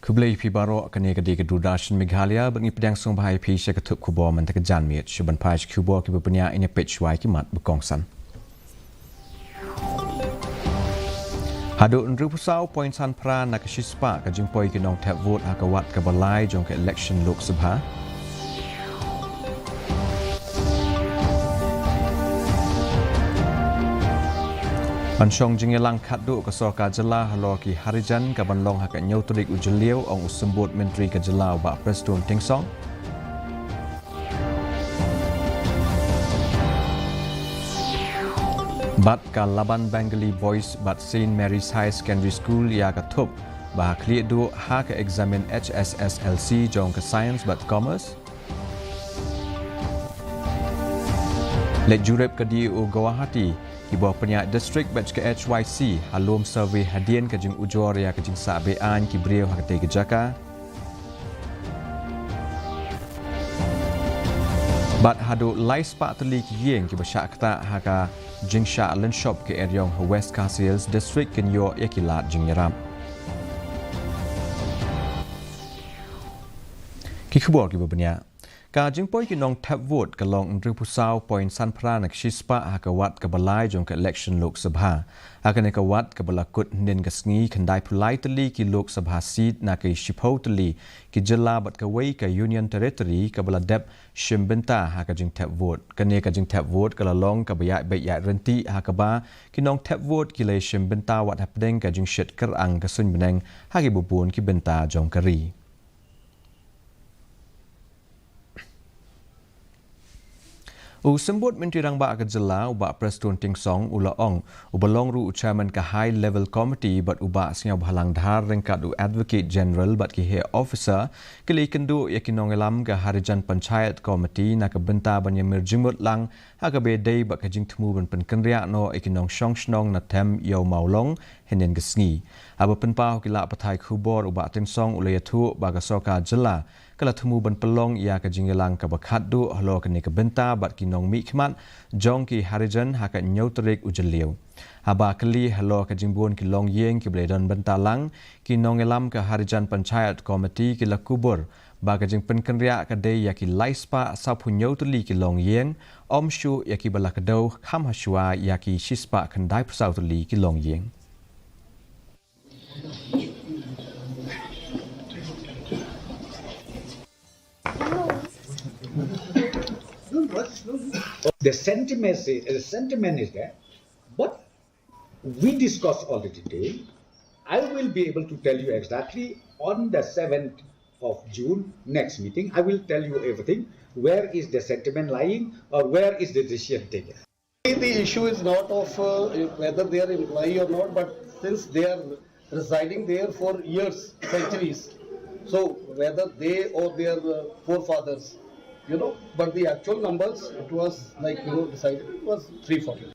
Kublai pi baro kane ka dega Dudashan Meghalaya bangi pedang song bahai pi syakatuk kubo man tak jan miet syuban paj kubo ki bepenya ine pitch wai ki mat bekongsan. Hadu nru pusau poin san pra nak shispa ka jingpoi ki nong tap vote hakawat ka balai jong ka election Lok Sabha. Pansyong jingelang kadu ke soka jela halo ki harijan ka banlong hak nyautrik ujeliau ong usembut menteri ke jela ba Preston Tingsong. Bat ka laban Bengali Boys bat St Mary's High Secondary School ya ka thup ba clear do ha ka examine HSSLC jong ka science bat commerce. Let jurep ka di u Guwahati Ibu penyak district batch ke HYC halum survey hadian ke jing ujor ya ke jing sabean ki beliau hak te kejaka. Bat hadu lais pak teli ki yeng ki basyak kata haka jing sha len shop ke eryong West Khasi district ken yo yakilat jing yaram. Ki khubor ki benya ka jingpoi ki nong tap vote ka long ndru pusau point san pranak shispa hakawat ka balai jong ka election Lok Sabha hakane ka wat ka balakut nin ka sngi khandai pulai tali ki Lok Sabha seat na ka shipho tali ki jela bat ka wei ka union territory ka baladep shimbenta haka jing tap vote kane ka jing tap vote ka long ka baya baya renti hakaba ki nong tap vote ki le shimbenta wat hapdeng ka jing shit kerang ka sun beneng hagi bubun ki benta jong kari. Usembut menteri rang ba ka jela uba Preston Tingsong ula ong ubalong ru chairman ka high level committee but uba singau bhalang dhar rengkat u advocate general but ki he officer kili kendu yakinong elam ka harijan panchayat committee na ka benta banyamir jimut lang ha ka be dei ba ka jing thmu ban pen kenria no yakinong shong shnong na them yo maulong henen gesngi aba penpau ki la pathai khubor uba Tingsong ula yathu ba ka soka jela kala themu ban pelong ia ka jingelang ka bakhat du halo ka ne ka benta bat ki nong mi khmat jong ki harijan ha ka nyautrik ujeliu haba kali halo ka jingbon ki long yeng ki bledon benta lang ki nong elam ka harijan panchayat committee ki lakubur ba ka jing penkenria ka de ya ki laispa sa phu nyautli ki long yeng om shu ya ki balakdo kham hashwa ya ki shispa khandai psautli ki long yeng. The sentiment is there, but we discussed all the detail. I will be able to tell you exactly on the 7th of June next meeting. I will tell you everything. Where is the sentiment lying, or where is the decision taken? The issue is not of whether they are employee or not, but since they are residing there for years, centuries, so whether they or their forefathers. But the actual numbers, it was decided, it was 340.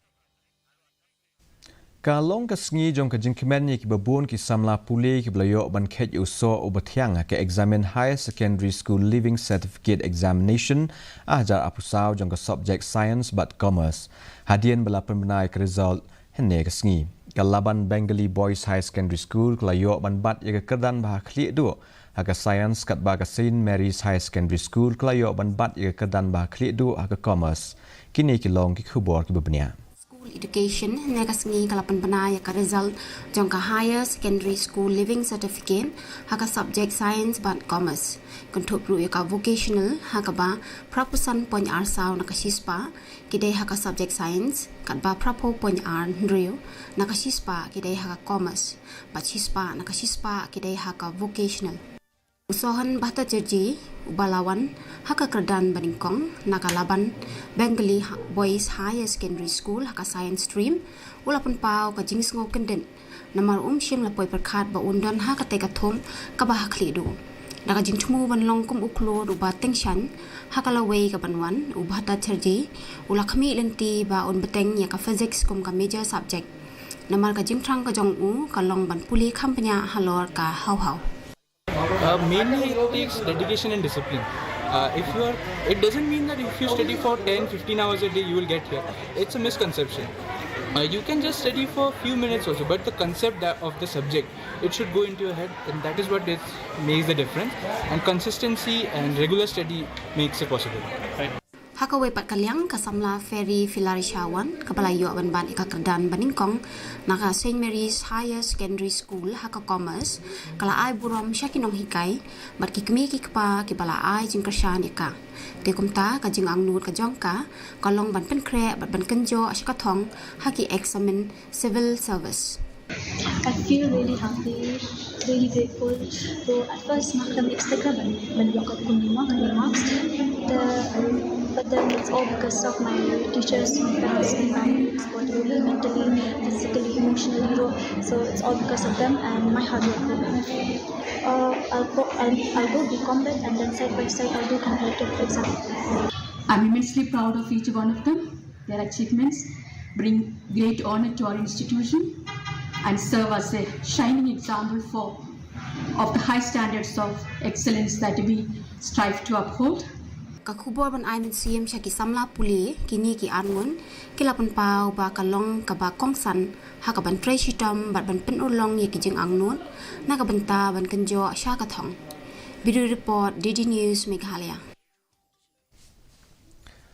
Kalong ka sngi jong ka jingkimen ni ki babun ki samla puli ki blayo ban khet uso obathyang ka examine higher secondary school living certificate examination ajar apusau jong ka subject science but commerce hadian bala penbenai ka result henne ka sngi kalaban Bengali Boys High Secondary School klayo ban bat ya ka kerdan bah khli du haka science kat ba ka St Mary's High Secondary School klayo ban bat ya ka kerdan bah khli du haka commerce kini ki long ki khubor ki bebnia education negasngi kalapan panaya ka result jong ka higher secondary school living certificate haka subject science but commerce kontup ru ka vocational haka ba prapusan point r saw nakasispa kidai haka subject science kat ba prapo point r ndrio nakasispa kidai haka commerce bachispa nakasispa kidai haka vocational usohan bahta jerji ubalawan haka kerdan baningkong nakalaban Bengali Boys Higher Secondary School haka science stream ulapun pau ka jings ngo kenden namar shim lapoi perkhat ba undan haka te kathom ka bah khlidu daga jing thmu ban long kum uklo du ba tengshan haka lawei ka banwan ubahta jerji ulakhmi lenti ba on beteng ya ka physics kum ka major subject namar ka jing thrang ka jong u ka long ban puli khampanya halor ka how Mainly it takes dedication and discipline. It doesn't mean that if you study for 10-15 hours a day you will get here. It's a misconception. You can just study for a few minutes also, but the concept of the subject, it should go into your head, and that is what makes the difference. And consistency and regular study makes it possible. Right. Hakawe pat kaliang kasamla ferry Filarishawan kapalayo ban ikakerdan baningkong naka St. Mary's Higher Secondary School haka commerce kala ai burom syakinong hikai bat kikmi kikpa kibala ai jingkershan ika tekumta ka jing angnut ka jongka kalong ban penkre bat ban kenjo asyakathong haki examen civil service. I feel really happy, really grateful. So at first, makam ekstaka ban wakak kunima remarks, but then it's all because of my teachers, my parents, and my supported me mentally, physically, emotionally. So it's all because of them and my hard work. I'll go be combat and then side by side I'll do competitive exam. I'm immensely proud of each one of them. Their achievements bring great honor to our institution and serve as a shining example of the high standards of excellence that we strive to uphold. Kakubor ban ai min siem sya ki samla puli kini ki angun kilapan pau ba kalong ka ba kongsan ha ka ban tre shitom bat ban pen ulong ye ki jing angnun na ka banta ban kenjo sya ka thong. Video report DD News Meghalaya.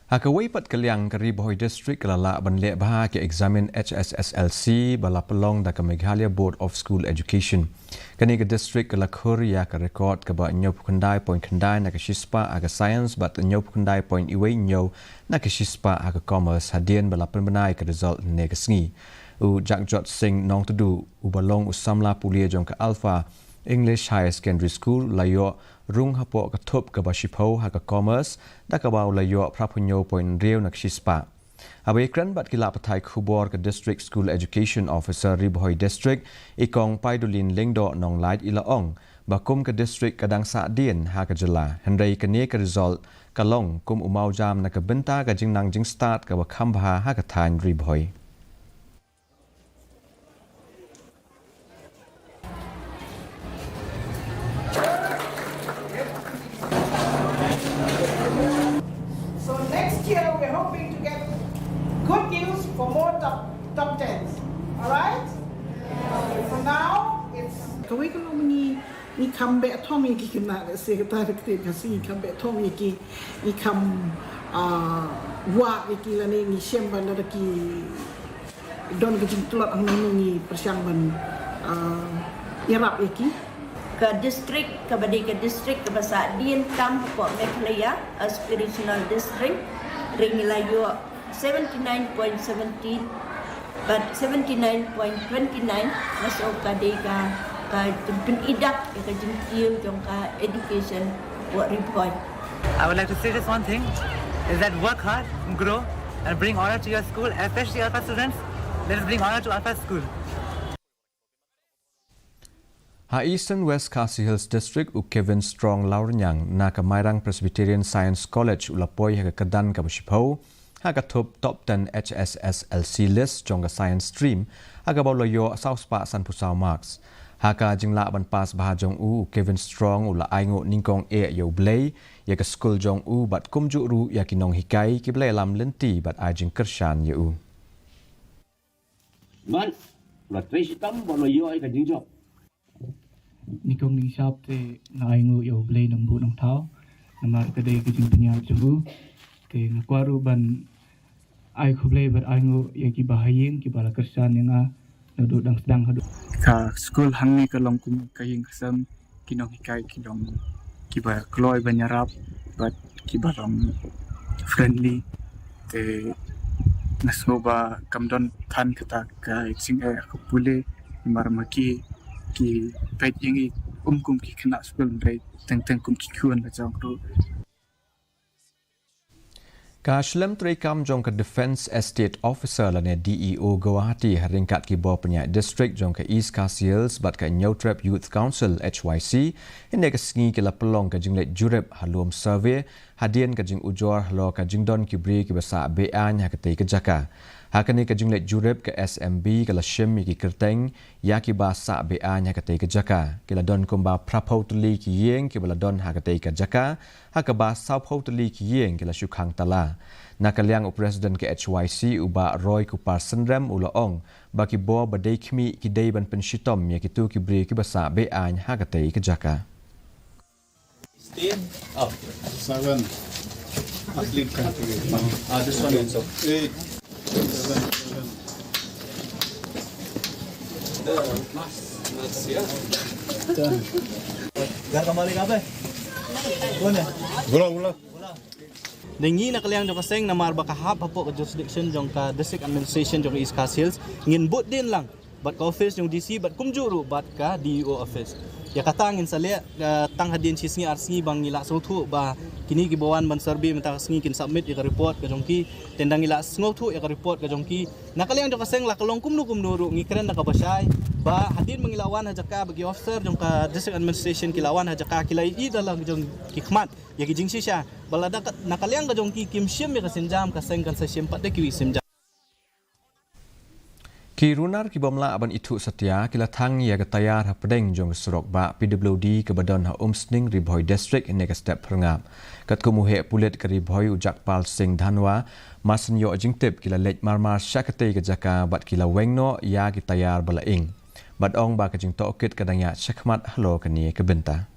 Hakawai pat kaliang kari Bohoi District kalala ban le bah ke examine HSSLC bala pelong da ke Meghalaya Board of School Education. Kani ke district kala Korea ka record ka ba nyop kundai point kundai na ke shispa aga science but nyop kundai point iwe nyo na ke shispa aga commerce hadien bala penbenai ke result ne ke sngi. U Jagjot Singh nong tudu u balong usamla pulia jong ke Alpha English Higher Secondary School layo rung hapo katup ke bashipo haka commerce da ka bau layo prapunyo point real nak shispa. Abai kran bat kila patai khubor ke district school education officer Ribohoi district ikong paidulin lingdo nong light ila ong bakum ke district kadang sa dien haka jela hendai kene ke result kalong kum umau jam na ke benta ka jing nang jing start ka bakambha haka tain Ribohoi. We're hoping to get good news for more top tens. All right? For now, it's. Kami kalau ni kambe atomi kikina sekretari kita Khasi kambe atomi ki kam wa ki lani ni siamban ada ki don kecing tulat ang ni persiangan irap iki. Ke district ke district ke bahasa Dien Kam Port Meghalaya aspirational district ring layo 79.17 but 79.29 masuk ke penidak ke jengkil jong ke education buat report. I would like to say just one thing is that work hard, grow and bring honor to your school, especially Alpha students. Let us bring honor to Alpha school. Ha Eastern West Khasi Hills District u Kevin Strong Laurnyang na ka Mairang Presbyterian Science College ulapoi ha kadan ka bashipho ha ka top 10 HSSLC list jong ka science stream ha ka bawlayo South Park San Pusau Marks ha ka jingla ban pas bah jong u Kevin Strong ula aingo ningkong e yo blay ya ka school jong u bat kumju ru ya kinong hikai ki blay lam lenti bat ai jing kershan ye u man la tres tam bawlayo ai ka jingjo Nikong ning shop te na aingu yo blay nang bu nang thao namar kadai kijing dunya chu te na kwaru ban ai khublay bar aingu ya ki bahayeng ki bala kersan nga nadu dang sedang hadu ka school hangni ka longkum kayeng kasam kinong hikai kinong ki ba kloy banyarap but ki barang friendly te nasoba kamdon than kata ka sing aku pule marmaki ki pet yang kum ki kena school dai teng kum ki kuan la jang ru ka shlem trekam jong ka defense estate officer la ne DEO Guwahati haringkat ki bo penyak district jong ka East Khasi Hills bat ka Nyotrap Youth Council HYC inde ka sngi ki la pelong ka jinglet jurep halum survey hadien ka jing ujor halo ka jingdon ki bri ki basa bean ha ka tei ka jaka Hakani ka jinglet jurep ke SMB ke la shem ki kerteng ya ki ba sa be anya ka te ke jaka ki la don kumba prapau tuli ki yeng ki la don ha ka te ka jaka ha ka ba sau pau tuli ki yeng ki la shukhang tala nakaliang u president ke HYC uba Roy Kupar Sendram ula ong ba ki bo ba dei khmi ki dei ban pen shitom ya ki tu ki bre ki ba sa be anya ha ka te ke jaka up 7 athlete country this one also 8 Dah kembali ke apa? Gula. Dengi nak kaliang jong kaseng namar bakahap hapo ke jurisdiction jong ka district administration jong East Khasi Hills ngin bot din lang bat ka office jong DC bat kumjuru bat ka DO office. Ya kata ngin salia tang hadin sisngi arsingi bang ngila sungthu ba kini gibawan ban survey menta singi kin submit ya report ka jongki tendang ngila sungthu ya report ka jongki nakaliang jong kaseng la kalong kumnu ru ngikren na kabasay ba hadin mangilawan hajaka bagi officer jong ka district administration kilawan hajaka kilai i dalang jong kikmat ya gijing sisya balada nakaliang ka jongki kimshim ya kasenjam kaseng kan sa simpat de kiwi simjam Ki runar ki bomla aban itu setia kila thang ya tayar ha pedeng jong surok ba PWD ke badan ha umsning ribhoi district ne ka step perngap kat ko muhe pulet ke ribhoi ujakpal singh dhanwa masen yo jingtip kila lej marmar shakate ke jaka bat kila wengno ya ki tayar balaing bat ong ba ka jing to kit kadangya shakmat halo kani ke benta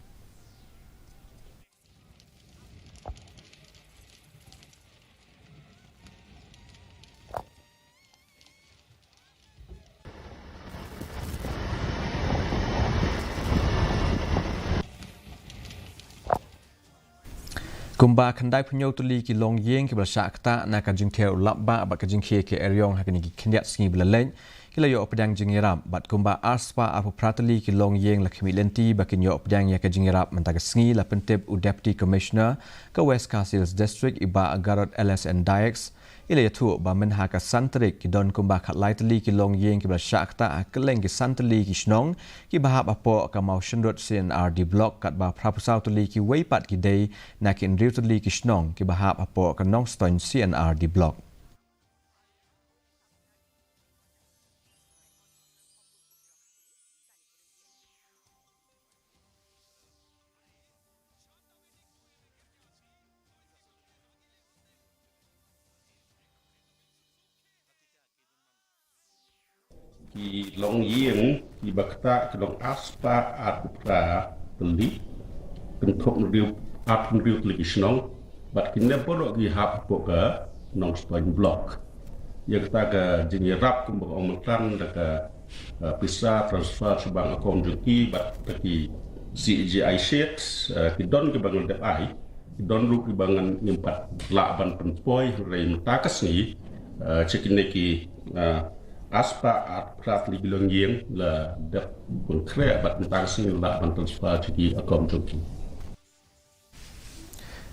Kumba khandai phunyo tuli ki long yeng ki blasha kta na ka jing theu labba ba ka jing khe ke eryong ha ki khnyak singi blalen ki la yo opdang jing ram bat kumba arspa apu pratali ki long yeng lakhmi lenti ba ki yo opdang ya ka jing rap menta ka singi la pentep u deputy commissioner ka West Khasi Hills district iba agarot LSN Diex ile yatu ba men ha ka santrik ki don kumba khatlai tali ki long yeng ki blasha kta keleng ki santali ki snong ki bahap apo ka mau shendrot CNRD block kat ba prapusau tali ki weipat ki dei na ki riu tali ki snong ki bahap apo ka nong ston CNRD block ki long yeng ki bakta ki long aspa atupra teli kentok riu apun riu teli snong bat kinne podo ki hap poka nong stoin block ya kata ka jini rap kumba omtan ka pisa transfer sebang akon juki bat ki CGI sheet ki don ki bangun dep ai ki don ru ki bangun nyempat laban penpoi rei takas ni cikine ki aspa at pratli bilong yeng la dep kun kre bat tang sing la ban transfer ki akom joki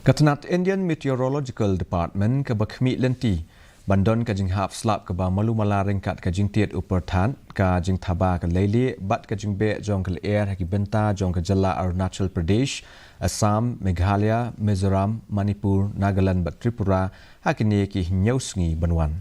Katanat Indian Meteorological Department ke bakhmi lenti bandon ka jing hap slap ka ba malu mala ringkat ka jing tiet upar than ka jing thaba ka leili bat ka jing be jong ka air ha ki benta jong ka jalla Arunachal Pradesh Assam Meghalaya Mizoram Manipur Nagaland bat Tripura ha ki ne ki nyausngi banwan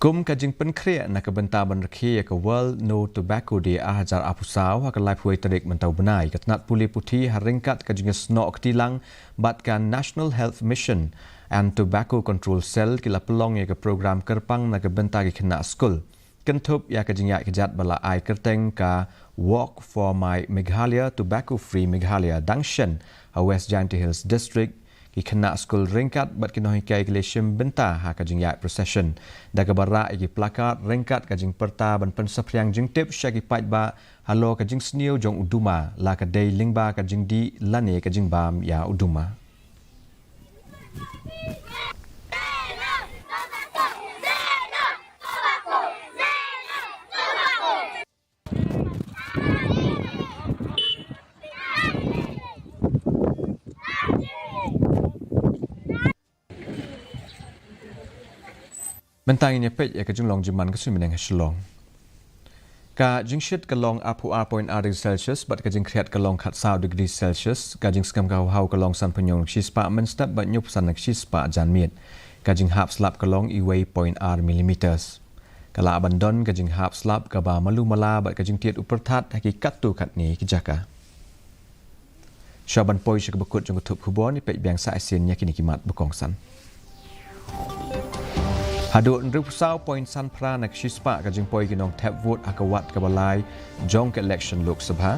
Kum ka jing pen kre na ka benta ban rakhi ka World No Tobacco Day ahajar apusau ha ka life way tarik mentau benai ka tnat puli puthi ha ringkat ka jing sno ktilang bat ka National Health Mission and Tobacco Control Cell kila pelong ya ka program kerpang na ka benta ki khna school kentup ya ka jing ya ka jat bala ai kerteng ka Walk for My Meghalaya Tobacco Free Meghalaya Dangshan ha West Giant Hills District ki kena school ringkat bat kinohi kai gleshim benta ha ka jing ya procession daga bara ki plakat ringkat ka jing perta ban pen sapriang jing tip shaki pait ba halo ka jing sniu jong uduma la ka dei lingba ka jing di lane ka jing bam ya uduma Mentang ini pek ya kejung long jeman kesumin yang hasilong. Ka jingshit kalong apu 4.6 degree Celsius bat ka jing kriat kalong khat 20 degree Celsius ka jing skam ka hau kalong san penyong shispa menstap bat nyup san nak shispa janmiet ka jing hap slap kalong iway 0.r millimeters kala abandon ka jing hap slap ka ba malu mala bat ka jing tiat uperthat hakikat tu kat ni kijaka Syaban poi syak bekut jong tup kubon ipek biang sa asin nya kini kimat bekongsan Hadut nrupsau poin san pra nak shispa ka jing poi kinong tap vote akawat ka balai jong ke election Lok Sabha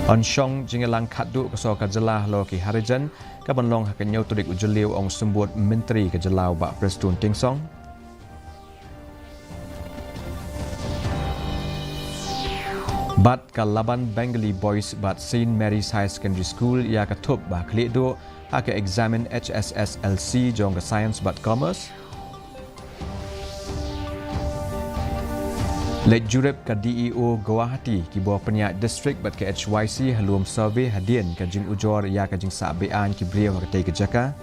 Onsyong jingelang khadu ka so ka jelah lo ki harijan ka banlong hakanyau tudik ujuliu ong sembut menteri ka jelau ba Preston Tingsong Bat ka laban Bengali Boys bat St. Mary's High Secondary School ia ka tup ba klik do haka examine HSSLC jong ka Science bat Commerce Lek jurep ka DEO Guwahati ki bawah penyak district bat ke HYC halum survey hadian ka jing ujor ia ka jing sabean ki beliau ka tei kejaka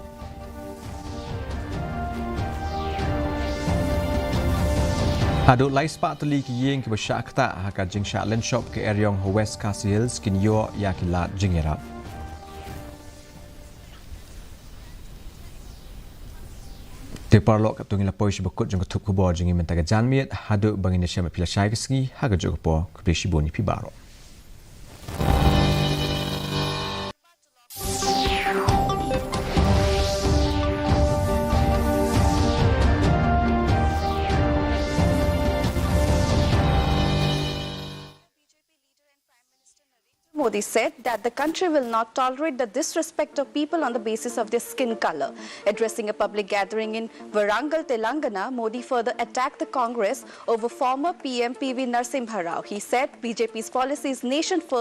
Hadut lai spak tuli ki yeng ki besyak kata haka jing syak len shop ke Eryong West Khasi Hills kin yo ya ki lat jing erap. Teparlok kat tungin lapoi bekut jong ketup kubor jing mentaga janmiet hadut bangin syam pila syai kesengi haga jog po ke shiboni pi baro. Modi said that the country will not tolerate the disrespect of people on the basis of their skin color. Addressing a public gathering in Warangal, Telangana, Modi further attacked the Congress over former PM PV Narasimha Rao. He said BJP's policy is nation first.